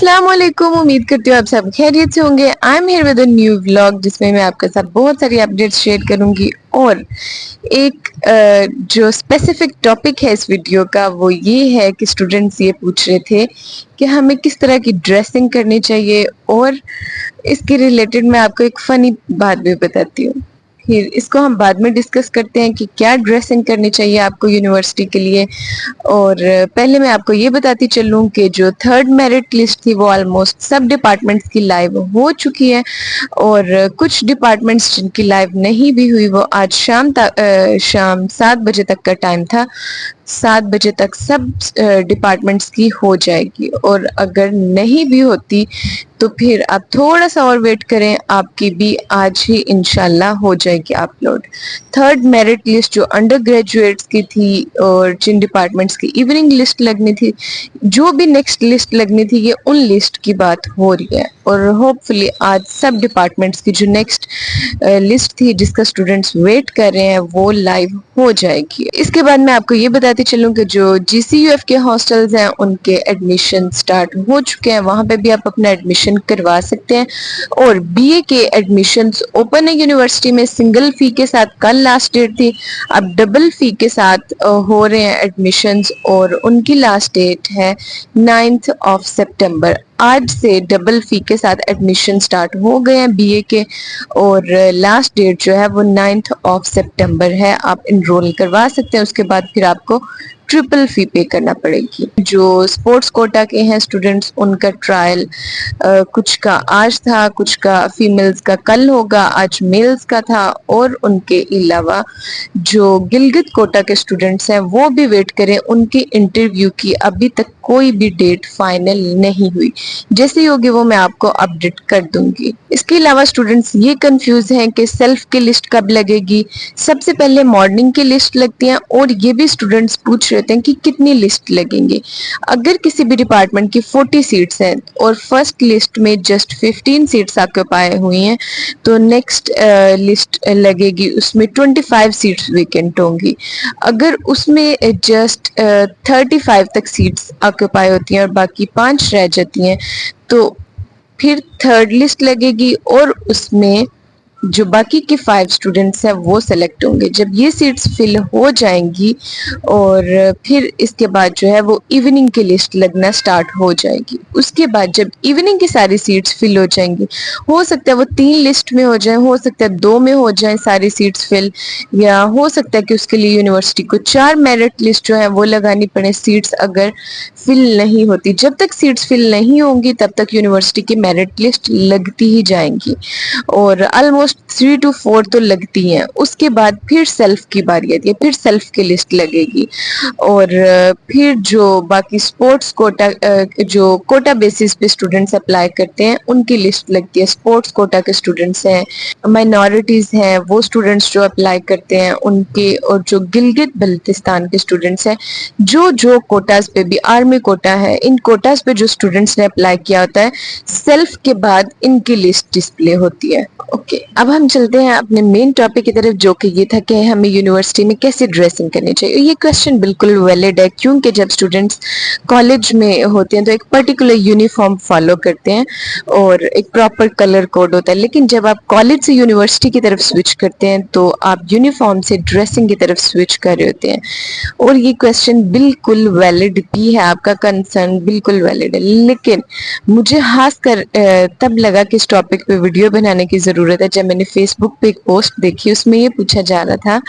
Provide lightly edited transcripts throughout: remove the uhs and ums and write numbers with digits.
अस्सलाम वालेकुम। उम्मीद करती हूँ आप सब खैरियत से होंगे। I am here with a new vlog जिसमें मैं आपके साथ बहुत सारी अपडेट्स शेयर करूंगी और एक जो स्पेसिफिक टॉपिक है इस वीडियो का वो ये है कि स्टूडेंट्स ये पूछ रहे थे कि हमें किस तरह की ड्रेसिंग करनी चाहिए, और इसके रिलेटेड मैं आपको एक फनी बात भी बताती हूँ। फिर इसको हम बाद में डिस्कस करते हैं कि क्या ड्रेसिंग करनी चाहिए आपको यूनिवर्सिटी के लिए। और पहले मैं आपको ये बताती चलूं कि जो थर्ड मेरिट लिस्ट थी वो ऑलमोस्ट सब डिपार्टमेंट्स की लाइव हो चुकी है, और कुछ डिपार्टमेंट्स जिनकी लाइव नहीं भी हुई वो आज शाम 7 बजे तक का टाइम था। 7 बजे तक सब डिपार्टमेंट्स की हो जाएगी, और अगर नहीं भी होती तो फिर आप थोड़ा सा और वेट करें, आपकी भी आज ही इंशाल्लाह हो जाएगी अपलोड। थर्ड मेरिट लिस्ट जो अंडर ग्रेजुएट्स की थी और जिन डिपार्टमेंट्स की इवनिंग लिस्ट लगनी थी, जो भी नेक्स्ट लिस्ट लगनी थी, ये उन लिस्ट की बात हो रही है। और होपफुली आज सब डिपार्टमेंट्स की जो नेक्स्ट लिस्ट थी जिसका स्टूडेंट्स वेट कर रहे हैं वो लाइव हो जाएगी। इसके बाद मैं आपको ये बताती चलूं कि जो GCUF के हॉस्टल्स हैं उनके एडमिशन स्टार्ट हो चुके हैं, वहां पे भी आप अपना एडमिशन करवा सकते हैं। और BA के एडमिशन्स ओपन है यूनिवर्सिटी में, सिंगल फी के साथ कल लास्ट डेट थी, अब डबल फी के साथ हो रहे हैं एडमिशन्स, और उनकी लास्ट डेट है 9th of September। आज से डबल फी के साथ एडमिशन स्टार्ट हो गए हैं BA के, और लास्ट डेट जो है वो 9th of September है। आप इनरोल करवा सकते हैं, उसके बाद फिर आपको ट्रिपल फी पे करना पड़ेगी। जो स्पोर्ट्स कोटा के हैं स्टूडेंट्स उनका ट्रायल कुछ का आज था, कुछ का फीमेल्स का कल होगा, आज मेल्स का था। और उनके अलावा जो गिलगित कोटा के स्टूडेंट्स हैं वो भी वेट करें, उनके इंटरव्यू की अभी तक कोई भी डेट फाइनल नहीं हुई, जैसे ही होगी वो मैं आपको अपडेट कर दूंगी। इसके अलावा स्टूडेंट्स ये कंफ्यूज हैं कि सेल्फ की लिस्ट कब लगेगी। सबसे पहले मॉर्निंग की लिस्ट लगती है, और ये भी स्टूडेंट्स पूछ रहे थे कि कितनी लिस्ट लगेंगी। अगर किसी भी डिपार्टमेंट की 40 सीट्स हैं और फर्स्ट लिस्ट में जस्ट 15 सीट्स ऑक्यूपाई हुई हैं, तो नेक्स्ट लिस्ट लगेगी, उसमें 25 सीट्स वेकेंट होंगी। अगर उसमें जस्ट 35 तक सीट्स ऑक्यूपाई होती हैं और बाकी 5 रह जाती हैं, तो फिर थर्ड लिस्ट लगेगी और उसमें जो बाकी के 5 स्टूडेंट्स हैं वो सेलेक्ट होंगे। जब ये सीट्स फिल हो जाएंगी और फिर इसके बाद जो है वो इवनिंग की लिस्ट लगना स्टार्ट हो जाएगी। उसके बाद जब इवनिंग की सारी सीट्स फिल हो जाएंगी, हो सकता है वो 3 लिस्ट में हो जाए, हो सकता है 2 में हो जाए सारी सीट्स फिल, या हो सकता है कि उसके लिए यूनिवर्सिटी को 4 मेरिट लिस्ट जो है वो लगानी पड़े सीट्स अगर फिल नहीं होती। जब तक सीट्स फिल नहीं होंगी तब तक यूनिवर्सिटी की मेरिट लिस्ट लगती ही जाएंगी, और ऑलमोस्ट 3 to 4 तो लगती हैं। उसके बाद फिर सेल्फ की बारी आती है, फिर सेल्फ की लिस्ट लगेगी। और फिर जो बाकी स्पोर्ट्स कोटा जो कोटा बेसिस पे स्टूडेंट्स अप्लाई करते हैं उनकी लिस्ट लगती है। स्पोर्ट्स कोटा के स्टूडेंट्स हैं, माइनॉरिटीज हैं, वो स्टूडेंट्स जो अप्लाई करते हैं उनके, और जो गिलगित बल्तिस्तान के स्टूडेंट्स हैं, जो कोटास पे भी, आर्मी कोटा है, इन कोटास पे जो स्टूडेंट्स ने अप्लाई किया होता है, सेल्फ के बाद इनकी लिस्ट डिस्प्ले होती है। ओके, अब हम चलते हैं अपने मेन टॉपिक की तरफ, जो कि ये था कि हमें यूनिवर्सिटी में कैसे ड्रेसिंग करनी चाहिए। ये क्वेश्चन बिल्कुल वैलिड है, क्योंकि जब स्टूडेंट्स कॉलेज में होते हैं तो एक पर्टिकुलर यूनिफॉर्म फॉलो करते हैं और एक प्रॉपर कलर कोड होता है, लेकिन जब आप कॉलेज से यूनिवर्सिटी की तरफ स्विच करते हैं तो आप यूनिफॉर्म से ड्रेसिंग की तरफ स्विच कर रहे होते हैं। और ये क्वेश्चन बिल्कुल वैलिड भी है, आपका कंसर्न बिल्कुल वैलिड है, लेकिन मुझे खासकर तब लगा कि इस टॉपिक पे वीडियो बनाने की जरूरत है जब मैंने फेसबुक पे एक पोस्ट देखी। उसमें ये पूछा जा रहा था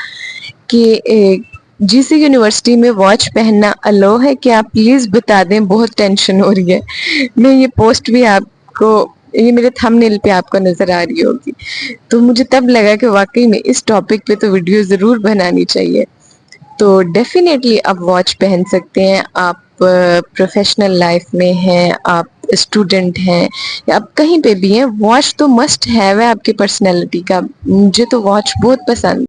कि GC यूनिवर्सिटी में वॉच पहनना अलो है क्या, प्लीज बता दें, बहुत टेंशन हो रही है। मैं ये पोस्ट भी आपको, ये मेरे थंबनेल पे आपको नजर आ रही होगी, तो मुझे तब लगा कि वाकई में इस टॉपिक पे तो वीडियो जरूर बनानी चाहिए। तो डेफिनेटली आप वॉच पहन सकते हैं, आप प्रोफेशनल लाइफ में हैं, आप स्टूडेंट हैं, या आप कहीं पे भी हैं, वॉच तो मस्ट हैव है आपकी पर्सनैलिटी का। मुझे तो वॉच बहुत पसंद